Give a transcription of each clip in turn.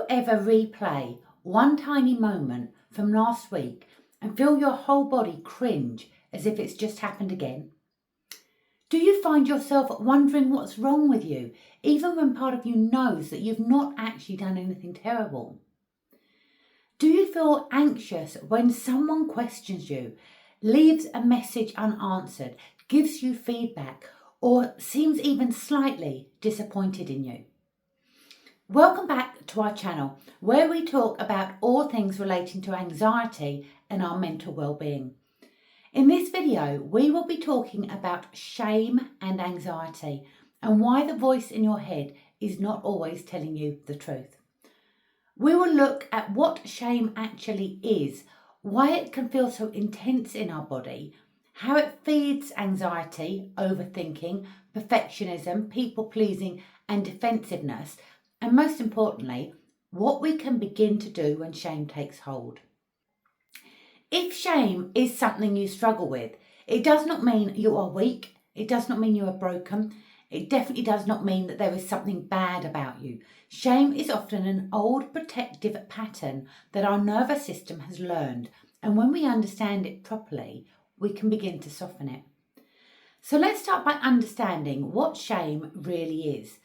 ever replay one tiny moment from last week and feel your whole body cringe as if it's just happened again? Do you find yourself wondering what's wrong with you, even when part of you knows that you've not actually done anything terrible? Do you feel anxious when someone questions you, leaves a message unanswered, gives you feedback, or seems even slightly disappointed in you? Welcome back to our channel, where we talk about all things relating to anxiety and our mental well-being. In this video, we will be talking about shame and anxiety and why the voice in your head is not always telling you the truth. We will look at what shame actually is, why it can feel so intense in our body, how it feeds anxiety, overthinking, perfectionism, people-pleasing and defensiveness, and most importantly, what we can begin to do when shame takes hold. If shame is something you struggle with, it does not mean you are weak, it does not mean you are broken, it definitely does not mean that there is something bad about you. Shame is often an old protective pattern that our nervous system has learned, and when we understand it properly, we can begin to soften it. So let's start by understanding what shame really is,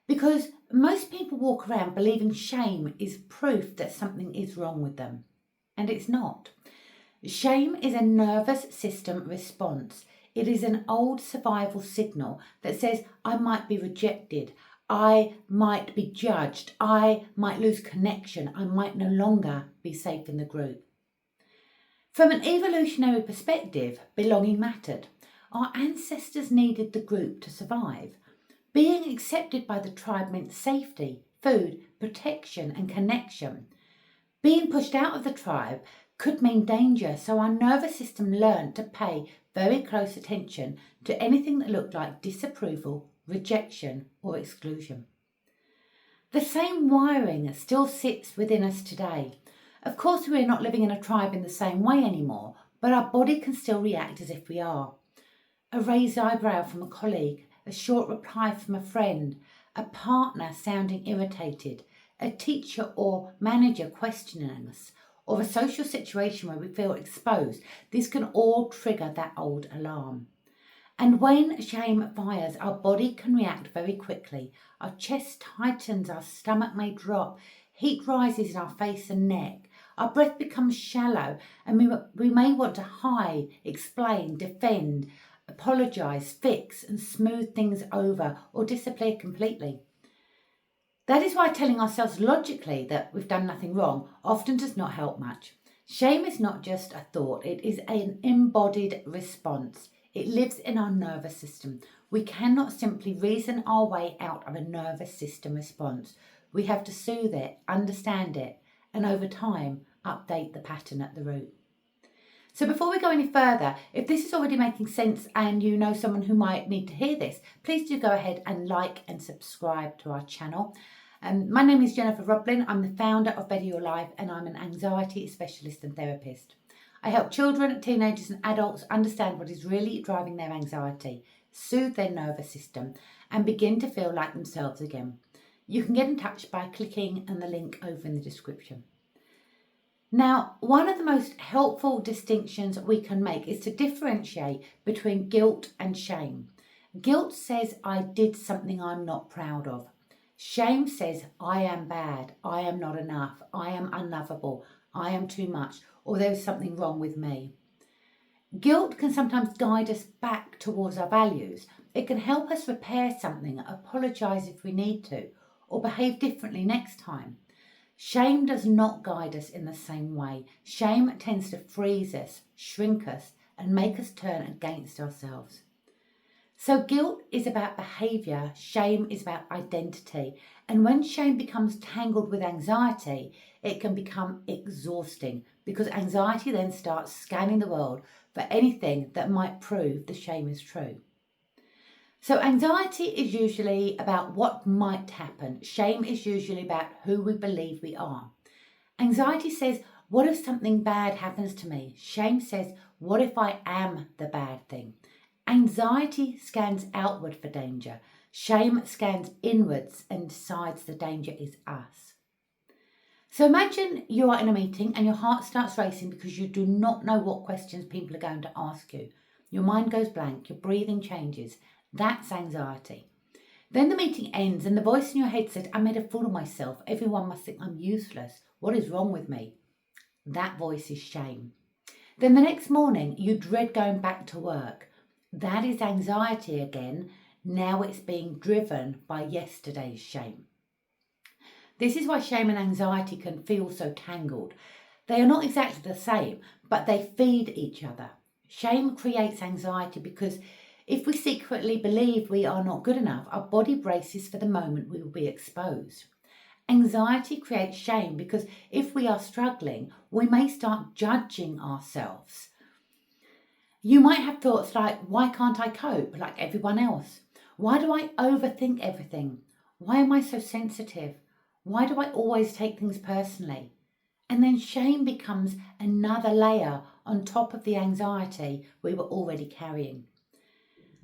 because most people walk around believing shame is proof that something is wrong with them, and it's not. Shame is a nervous system response. It is an old survival signal that says, I might be rejected, I might be judged, I might lose connection, I might no longer be safe in the group. From an evolutionary perspective, belonging mattered. Our ancestors needed the group to survive. Being accepted by the tribe meant safety, food, protection and connection. Being pushed out of the tribe could mean danger, so our nervous system learned to pay very close attention to anything that looked like disapproval, rejection or exclusion. The same wiring still sits within us today. Of course, we're not living in a tribe in the same way anymore, but our body can still react as if we are. A raised eyebrow from a colleague, a short reply from a friend, a partner sounding irritated, a teacher or manager questioning us, or a social situation where we feel exposed, this can all trigger that old alarm. And when shame fires, our body can react very quickly. Our chest tightens, our stomach may drop, heat rises in our face and neck, our breath becomes shallow, and we may want to hide, explain, defend, apologise, fix and smooth things over or disappear completely. That is why telling ourselves logically that we've done nothing wrong often does not help much. Shame is not just a thought, it is an embodied response. It lives in our nervous system. We cannot simply reason our way out of a nervous system response. We have to soothe it, understand it, and over time, update the pattern at the root. So before we go any further, if this is already making sense and you know someone who might need to hear this, please do go ahead and like and subscribe to our channel. My name is Jennifer Roblin. I'm the founder of Better Your Life and I'm an anxiety specialist and therapist. I help children, teenagers and adults understand what is really driving their anxiety, soothe their nervous system and begin to feel like themselves again. You can get in touch by clicking on the link over in the description. Now, one of the most helpful distinctions we can make is to differentiate between guilt and shame. Guilt says I did something I'm not proud of. Shame says I am bad, I am not enough, I am unlovable, I am too much, or there is something wrong with me. Guilt can sometimes guide us back towards our values. It can help us repair something, apologise if we need to, or behave differently next time. Shame does not guide us in the same way. Shame tends to freeze us, shrink us, and make us turn against ourselves. So guilt is about behaviour, shame is about identity. And when shame becomes tangled with anxiety, it can become exhausting because anxiety then starts scanning the world for anything that might prove the shame is true. So anxiety is usually about what might happen. Shame is usually about who we believe we are. Anxiety says, what if something bad happens to me? Shame says, what if I am the bad thing? Anxiety scans outward for danger. Shame scans inwards and decides the danger is us. So imagine you are in a meeting and your heart starts racing because you do not know what questions people are going to ask you. Your mind goes blank, your breathing changes. That's anxiety. Then the meeting ends and the voice in your head says, I made a fool of myself. Everyone must think I'm useless. What is wrong with me? That voice is shame. Then the next morning, you dread going back to work. That is anxiety again. Now it's being driven by yesterday's shame. This is why shame and anxiety can feel so tangled. They are not exactly the same, but they feed each other. Shame creates anxiety because if we secretly believe we are not good enough, our body braces for the moment we will be exposed. Anxiety creates shame because if we are struggling, we may start judging ourselves. You might have thoughts like, why can't I cope like everyone else? Why do I overthink everything? Why am I so sensitive? Why do I always take things personally? And then shame becomes another layer on top of the anxiety we were already carrying.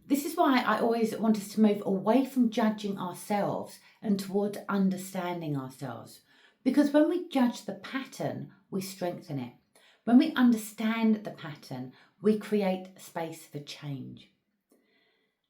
This is why I always want us to move away from judging ourselves and towards understanding ourselves. Because when we judge the pattern, we strengthen it. When we understand the pattern, we create space for change.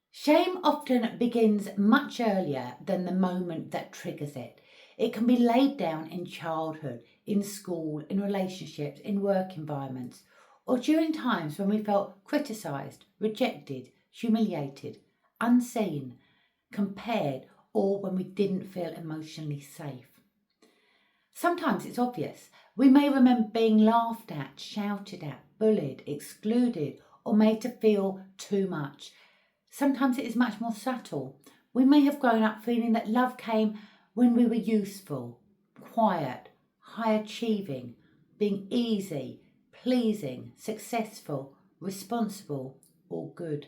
Shame often begins much earlier than the moment that triggers it. It can be laid down in childhood, in school, in relationships, in work environments, or during times when we felt criticised, rejected, humiliated, unseen, compared, or when we didn't feel emotionally safe. Sometimes it's obvious. We may remember being laughed at, shouted at, bullied, excluded, or made to feel too much. Sometimes it is much more subtle. We may have grown up feeling that love came when we were useful, quiet, high achieving, being easy, pleasing, successful, responsible, or good.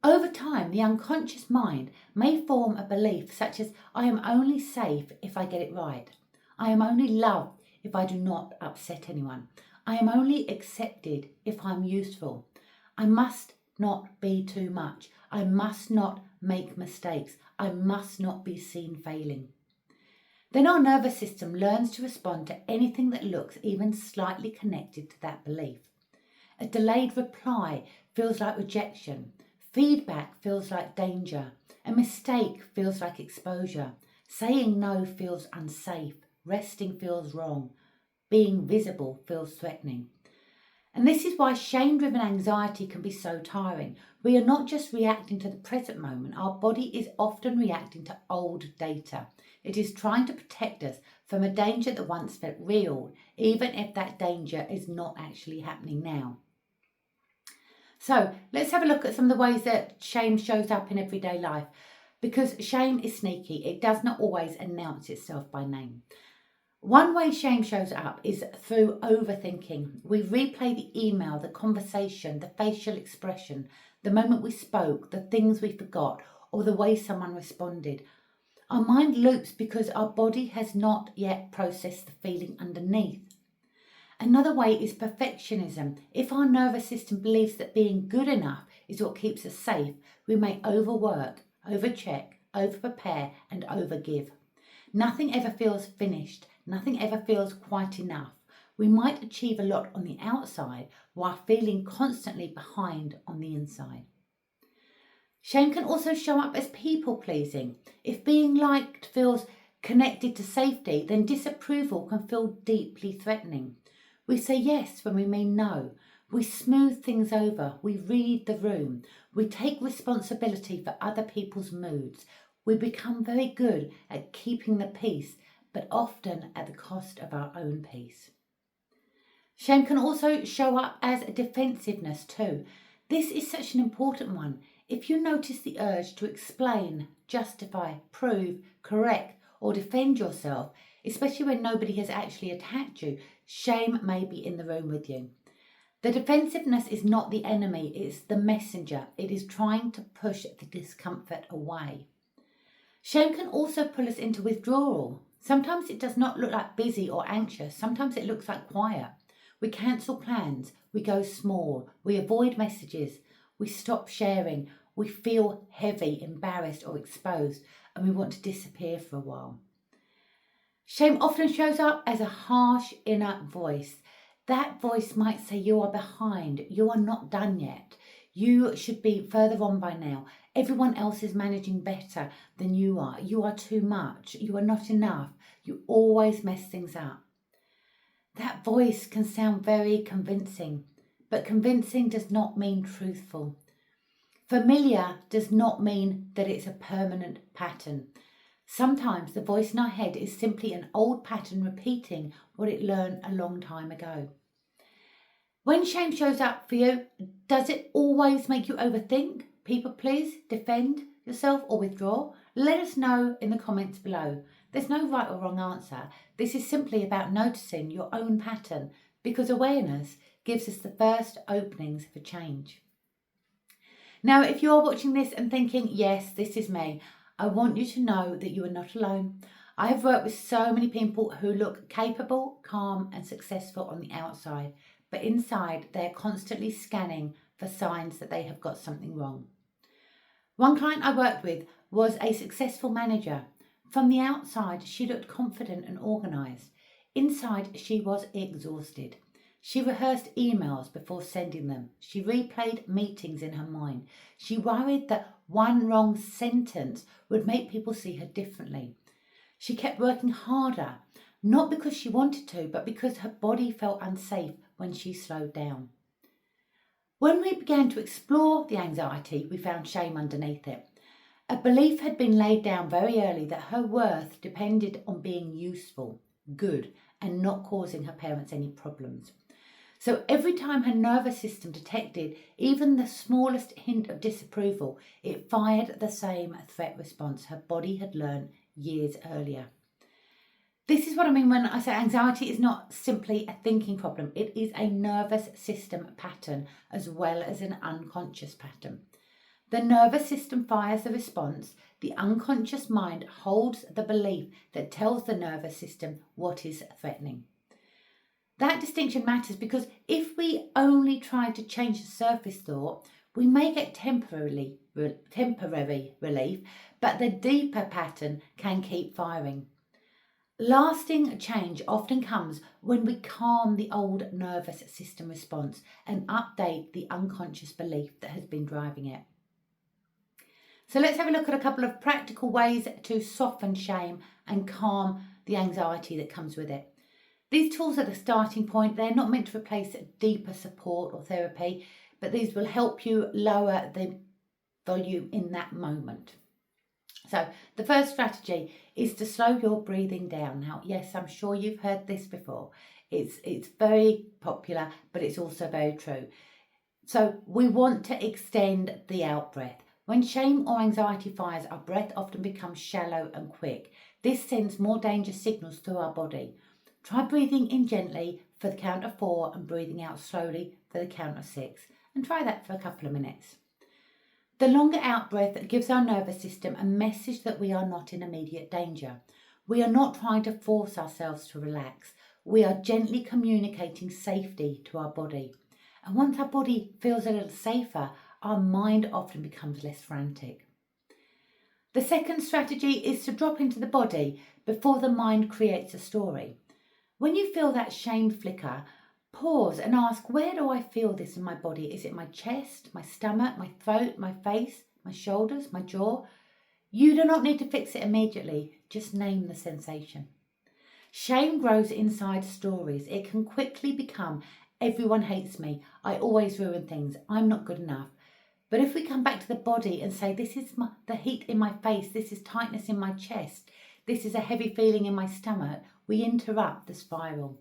Over time, the unconscious mind may form a belief such as, I am only safe if I get it right. I am only loved if I do not upset anyone. I am only accepted if I am useful. I must not be too much. I must not make mistakes. I must not be seen failing. Then our nervous system learns to respond to anything that looks even slightly connected to that belief. A delayed reply feels like rejection. Feedback feels like danger. A mistake feels like exposure. Saying no feels unsafe. Resting feels wrong. Being visible feels threatening. And this is why shame-driven anxiety can be so tiring. We are not just reacting to the present moment. Our body is often reacting to old data. It is trying to protect us from a danger that once felt real, even if that danger is not actually happening now. So let's have a look at some of the ways that shame shows up in everyday life. Because shame is sneaky, it does not always announce itself by name. One way shame shows up is through overthinking. We replay the email, the conversation, the facial expression, the moment we spoke, the things we forgot, or the way someone responded. Our mind loops because our body has not yet processed the feeling underneath. Another way is perfectionism. If our nervous system believes that being good enough is what keeps us safe, we may overwork, overcheck, overprepare, and overgive. Nothing ever feels finished. Nothing ever feels quite enough. We might achieve a lot on the outside while feeling constantly behind on the inside. Shame can also show up as people-pleasing. If being liked feels connected to safety, then disapproval can feel deeply threatening. We say yes when we mean no. We smooth things over. We read the room. We take responsibility for other people's moods. We become very good at keeping the peace, but often at the cost of our own peace. Shame can also show up as a defensiveness too. This is such an important one. If you notice the urge to explain, justify, prove, correct, or defend yourself, especially when nobody has actually attacked you, shame may be in the room with you. The defensiveness is not the enemy, it's the messenger. It is trying to push the discomfort away. Shame can also pull us into withdrawal. Sometimes it does not look like busy or anxious. Sometimes it looks like quiet. We cancel plans. We go small. We avoid messages. We stop sharing. We feel heavy, embarrassed or exposed, and we want to disappear for a while. Shame often shows up as a harsh inner voice. That voice might say you are behind, you are not done yet, you should be further on by now, everyone else is managing better than you are too much, you are not enough, you always mess things up. That voice can sound very convincing, but convincing does not mean truthful. Familiar does not mean that it's a permanent pattern. Sometimes the voice in our head is simply an old pattern repeating what it learned a long time ago. When shame shows up for you, does it always make you overthink, people please, defend yourself or withdraw? Let us know in the comments below. There's no right or wrong answer. This is simply about noticing your own pattern, because awareness gives us the first openings for change. Now, if you're watching this and thinking, yes, this is me, I want you to know that you are not alone. I have worked with so many people who look capable, calm and successful on the outside, but inside they're constantly scanning for signs that they have got something wrong. One client I worked with was a successful manager. From the outside, she looked confident and organised. Inside, she was exhausted. She rehearsed emails before sending them. She replayed meetings in her mind. She worried that one wrong sentence would make people see her differently. She kept working harder, not because she wanted to, but because her body felt unsafe when she slowed down. When we began to explore the anxiety, we found shame underneath it. A belief had been laid down very early that her worth depended on being useful, good, and not causing her parents any problems. So every time her nervous system detected even the smallest hint of disapproval, it fired the same threat response her body had learned years earlier. This is what I mean when I say anxiety is not simply a thinking problem. It is a nervous system pattern as well as an unconscious pattern. The nervous system fires the response. The unconscious mind holds the belief that tells the nervous system what is threatening. That distinction matters because if we only try to change the surface thought, we may get temporary relief, but the deeper pattern can keep firing. Lasting change often comes when we calm the old nervous system response and update the unconscious belief that has been driving it. So let's have a look at a couple of practical ways to soften shame and calm the anxiety that comes with it. These tools are the starting point. They're not meant to replace deeper support or therapy, but these will help you lower the volume in that moment. So the first strategy is to slow your breathing down. Now, yes, I'm sure you've heard this before. It's very popular, but it's also very true. So we want to extend the out breath. When shame or anxiety fires, our breath often becomes shallow and quick. This sends more danger signals through our body. Try breathing in gently for the count of 4 and breathing out slowly for the count of 6. And try that for a couple of minutes. The longer out breath gives our nervous system a message that we are not in immediate danger. We are not trying to force ourselves to relax. We are gently communicating safety to our body. And once our body feels a little safer, our mind often becomes less frantic. The second strategy is to drop into the body before the mind creates a story. When you feel that shame flicker, pause and ask, where do I feel this in my body? Is it my chest, my stomach, my throat, my face, my shoulders, my jaw? You do not need to fix it immediately. Just name the sensation. Shame grows inside stories. It can quickly become, everyone hates me, I always ruin things, I'm not good enough. But if we come back to the body and say, this is the heat in my face, this is tightness in my chest, this is a heavy feeling in my stomach, we interrupt the spiral.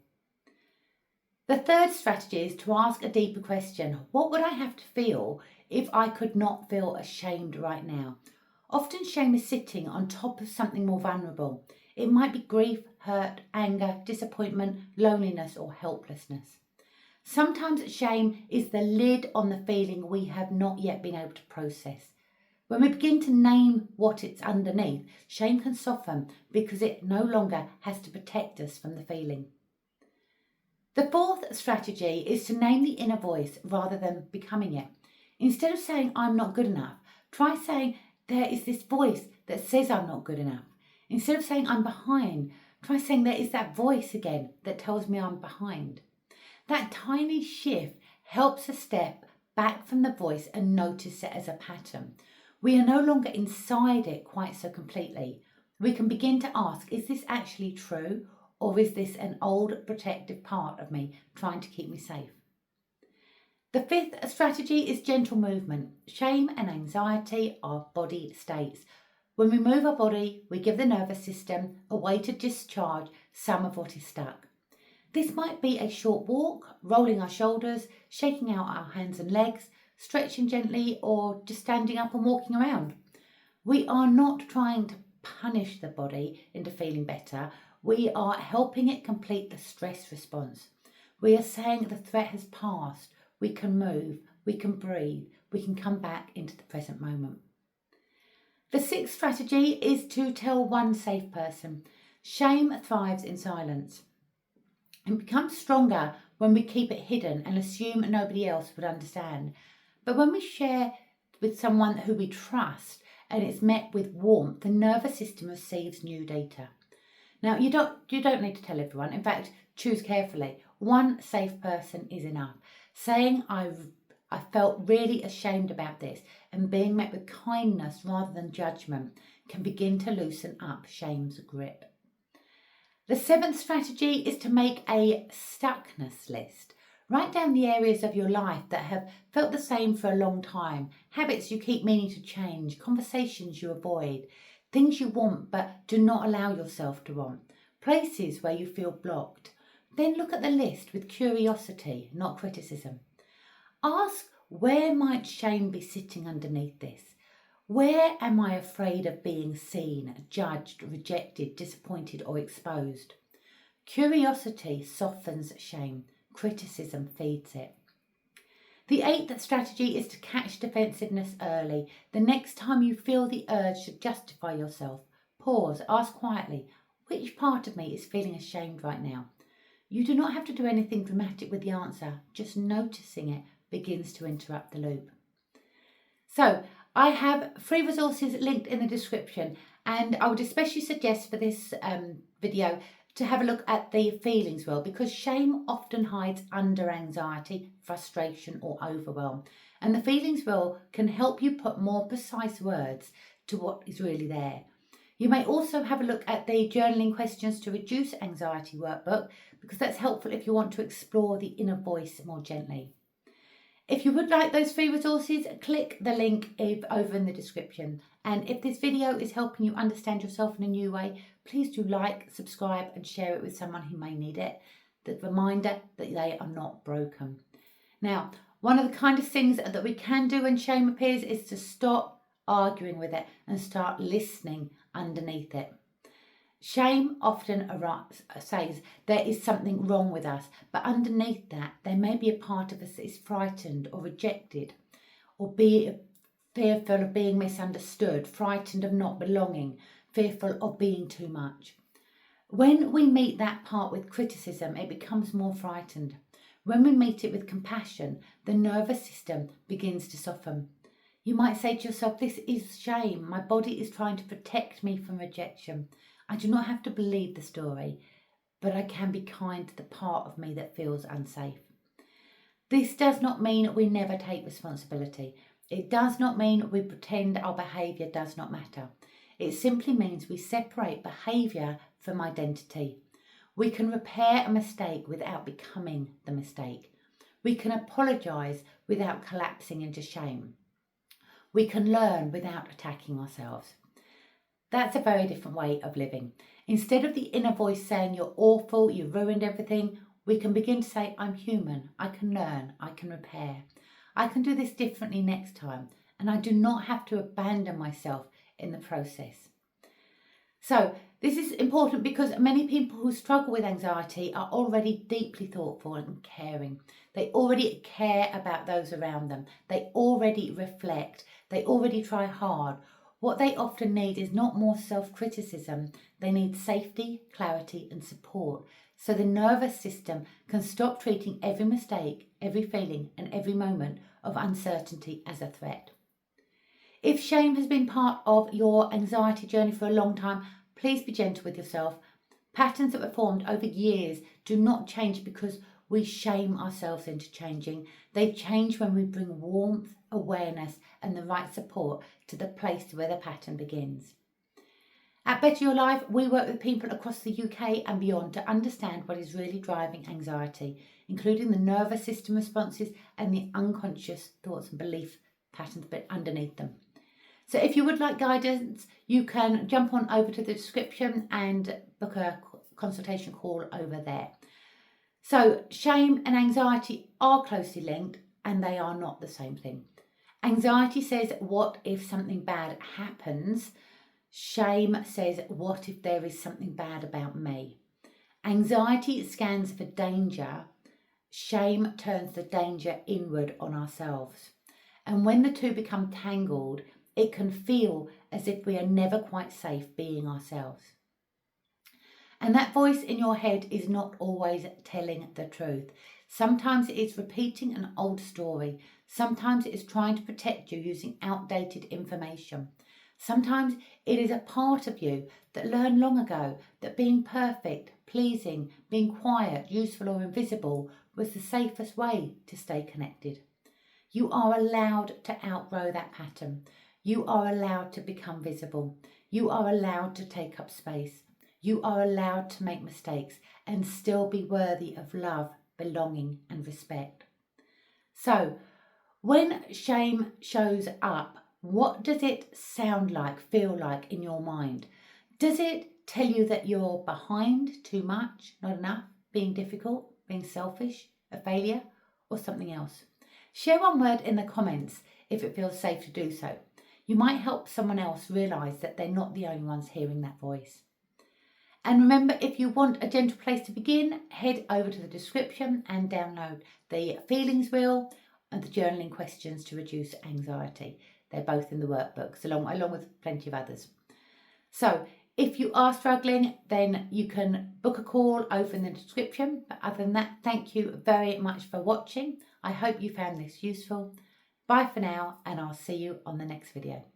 The third strategy is to ask a deeper question. What would I have to feel if I could not feel ashamed right now? Often shame is sitting on top of something more vulnerable. It might be grief, hurt, anger, disappointment, loneliness, or helplessness. Sometimes shame is the lid on the feeling we have not yet been able to process. When we begin to name what it's underneath, shame can soften because it no longer has to protect us from the feeling. The fourth strategy is to name the inner voice rather than becoming it. Instead of saying, I'm not good enough, try saying, there is this voice that says I'm not good enough. Instead of saying, I'm behind, Try saying there is that voice again that tells me I'm behind. That tiny shift helps us step back from the voice and notice it as a pattern. We are no longer inside it quite so completely. We can begin to ask, is this actually true, or is this an old protective part of me trying to keep me safe? The fifth strategy is gentle movement. Shame and anxiety are body states. When we move our body, we give the nervous system a way to discharge some of what is stuck. This might be a short walk, rolling our shoulders, shaking out our hands and legs, stretching gently, or just standing up and walking around. We are not trying to punish the body into feeling better. We are helping it complete the stress response. We are saying the threat has passed. We can move, we can breathe, we can come back into the present moment. The sixth strategy is to tell one safe person. Shame thrives in silence. It becomes stronger when we keep it hidden and assume nobody else would understand. But when we share with someone who we trust and it's met with warmth, the nervous system receives new data. Now, you don't need to tell everyone. In fact, choose carefully. One safe person is enough. Saying I felt really ashamed about this and being met with kindness rather than judgment can begin to loosen up shame's grip. The seventh strategy is to make a stuckness list. Write down the areas of your life that have felt the same for a long time, habits you keep meaning to change, conversations you avoid, things you want but do not allow yourself to want, places where you feel blocked. Then look at the list with curiosity, not criticism. Ask, where might shame be sitting underneath this? Where am I afraid of being seen, judged, rejected, disappointed, or exposed? Curiosity softens shame. Criticism feeds it. The eighth strategy is to catch defensiveness early. The next time you feel the urge to justify yourself, pause, ask quietly, which part of me is feeling ashamed right now? You do not have to do anything dramatic with the answer. Just noticing it begins to interrupt the loop. So, I have free resources linked in the description, and I would especially suggest for this video to have a look at the feelings wheel, because shame often hides under anxiety, frustration or overwhelm, and the feelings wheel can help you put more precise words to what is really there. You may also have a look at the journaling questions to reduce anxiety workbook, because that's helpful if you want to explore the inner voice more gently. If you would like those free resources, click the link over in the description. And if this video is helping you understand yourself in a new way, please do like, subscribe and share it with someone who may need it. The reminder that they are not broken. Now, one of the kind of things that we can do when shame appears is to stop arguing with it and start listening underneath it. Shame often says there is something wrong with us, but underneath that there may be a part of us that is frightened or rejected, or fearful of being misunderstood, frightened of not belonging, fearful of being too much. When we meet that part with criticism, it becomes more frightened. When we meet it with compassion, the nervous system begins to soften. You might say to yourself, this is shame. My body is trying to protect me from rejection. I do not have to believe the story, but I can be kind to the part of me that feels unsafe. This does not mean we never take responsibility. It does not mean we pretend our behaviour does not matter. It simply means we separate behaviour from identity. We can repair a mistake without becoming the mistake. We can apologise without collapsing into shame. We can learn without attacking ourselves. That's a very different way of living. Instead of the inner voice saying you're awful, you ruined everything, we can begin to say, I'm human, I can learn, I can repair. I can do this differently next time, and I do not have to abandon myself in the process. So this is important because many people who struggle with anxiety are already deeply thoughtful and caring. They already care about those around them. They already reflect. They already try hard. What they often need is not more self-criticism. They need safety, clarity and support, so the nervous system can stop treating every mistake, every feeling and every moment of uncertainty as a threat. If shame has been part of your anxiety journey for a long time, please be gentle with yourself. Patterns that were formed over years do not change because we shame ourselves into changing. They change when we bring warmth, awareness and the right support to the place where the pattern begins. At Better Your Life, we work with people across the UK and beyond to understand what is really driving anxiety, including the nervous system responses and the unconscious thoughts and belief patterns but underneath them. So if you would like guidance, you can jump on over to the description and book a consultation call over there. So shame and anxiety are closely linked and they are not the same thing. Anxiety says, what if something bad happens? Shame says, what if there is something bad about me? Anxiety scans for danger. Shame turns the danger inward on ourselves. And when the two become tangled, it can feel as if we are never quite safe being ourselves. And that voice in your head is not always telling the truth. Sometimes it is repeating an old story. Sometimes it is trying to protect you using outdated information. Sometimes it is a part of you that learned long ago that being perfect, pleasing, being quiet, useful or invisible was the safest way to stay connected. You are allowed to outgrow that pattern. You are allowed to become visible. You are allowed to take up space. You are allowed to make mistakes and still be worthy of love, belonging and respect. So, when shame shows up, what does it sound like, feel like in your mind? Does it tell you that you're behind, too much, not enough, being difficult, being selfish, a failure, or something else? Share one word in the comments if it feels safe to do so. You might help someone else realise that they're not the only ones hearing that voice. And remember, if you want a gentle place to begin, head over to the description and download the feelings wheel and the journaling questions to reduce anxiety. They're both in the workbooks, along with plenty of others. So if you are struggling, then you can book a call over in the description. But other than that, thank you very much for watching. I hope you found this useful. Bye for now, and I'll see you on the next video.